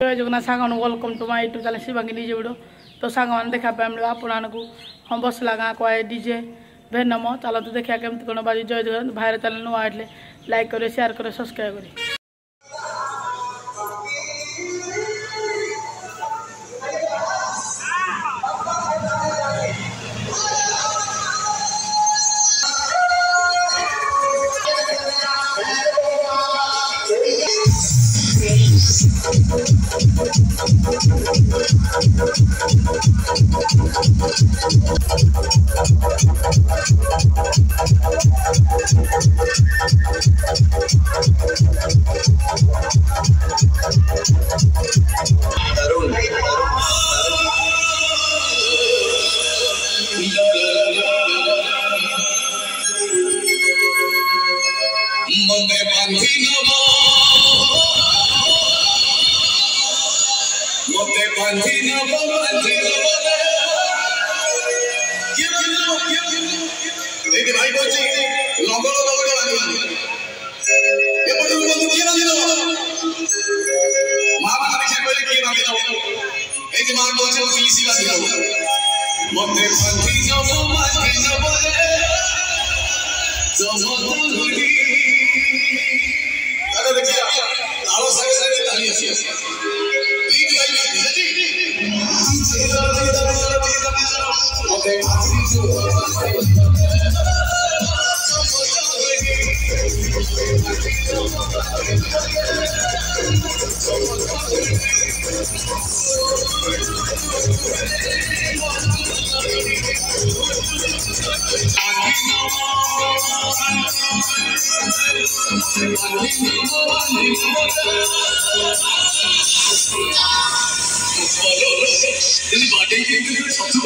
जय Jagannath song welcome to my YouTube channel Shivangi DJ video. तो song मैंने देखा मिले आपण को हम बसला गाँ को आए डीजे भेनम चलते देखा केमती कौन बाजी जय जगन्नाथ भाई चैनल नुआ आए लाइक करें शेयर करें सब्सक्राइब करें। ini badan kita satu